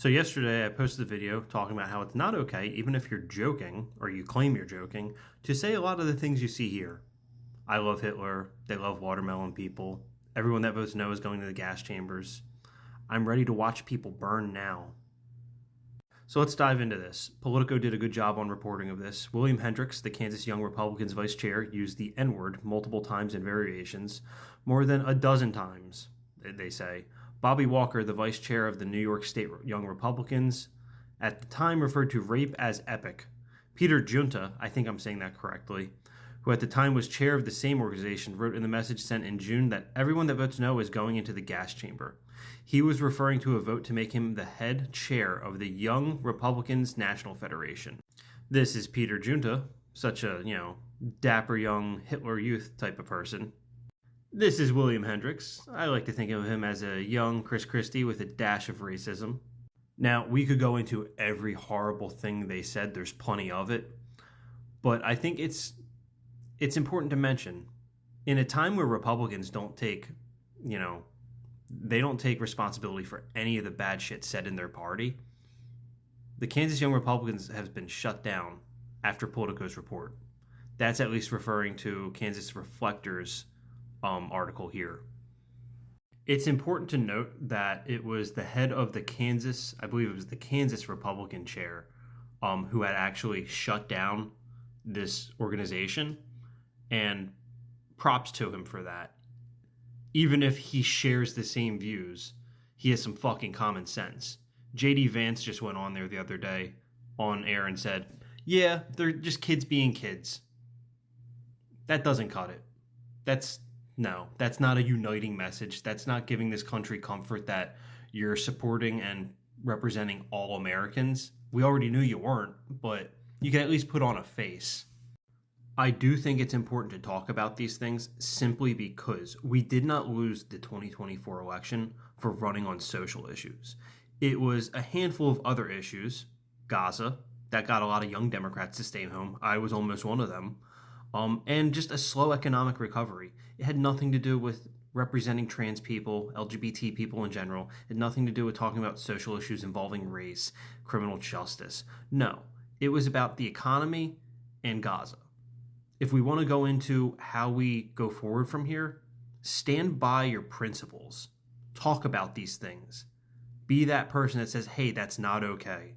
So yesterday I posted a video talking about how it's not okay, even if you're joking or you claim you're joking, to say a lot of the things you see here. I love Hitler. They love watermelon people. Everyone that votes no is going to the gas chambers. I'm ready to watch people burn now. So let's dive into this. Politico did a good job on reporting of this. William Hendricks, the Kansas Young Republicans vice chair, used the N word multiple times in variations, more than a dozen times, they say. Bobby Walker, the vice chair of the New York State Young Republicans, at the time referred to rape as epic. Peter Junta, I think I'm saying that correctly, who at the time was chair of the same organization, wrote in the message sent in June that everyone that votes no is going into the gas chamber. He was referring to a vote to make him the head chair of the Young Republicans National Federation. This is Peter Junta, such a, dapper young Hitler Youth type of person. This is William Hendricks. I like to think of him as a young Chris Christie with a dash of racism. Now, we could go into every horrible thing they said. There's plenty of it. But I think it's important to mention, in a time where Republicans don't take, they don't take responsibility for any of the bad shit said in their party, the Kansas Young Republicans have been shut down after Politico's report. That's at least referring to Kansas Reflector's article here. It's important to note that it was the head of the Kansas, I believe it was the Kansas Republican chair, who had actually shut down this organization, and props to him for that. Even if he shares the same views, he has some fucking common sense. J.D. Vance just went on there the other day on air and said, yeah, they're just kids being kids. That doesn't cut it. That's not a uniting message. That's not giving this country comfort that you're supporting and representing all Americans. We already knew you weren't, but you can at least put on a face. I do think it's important to talk about these things simply because we did not lose the 2024 election for running on social issues. It was a handful of other issues, Gaza, that got a lot of young Democrats to stay home. I was almost one of them. And just a slow economic recovery. It had nothing to do with representing trans people, LGBT people in general. It had nothing to do with talking about social issues involving race, criminal justice. No, it was about the economy and Gaza. If we want to go into how we go forward from here, stand by your principles. Talk about these things. Be that person that says, hey, that's not okay.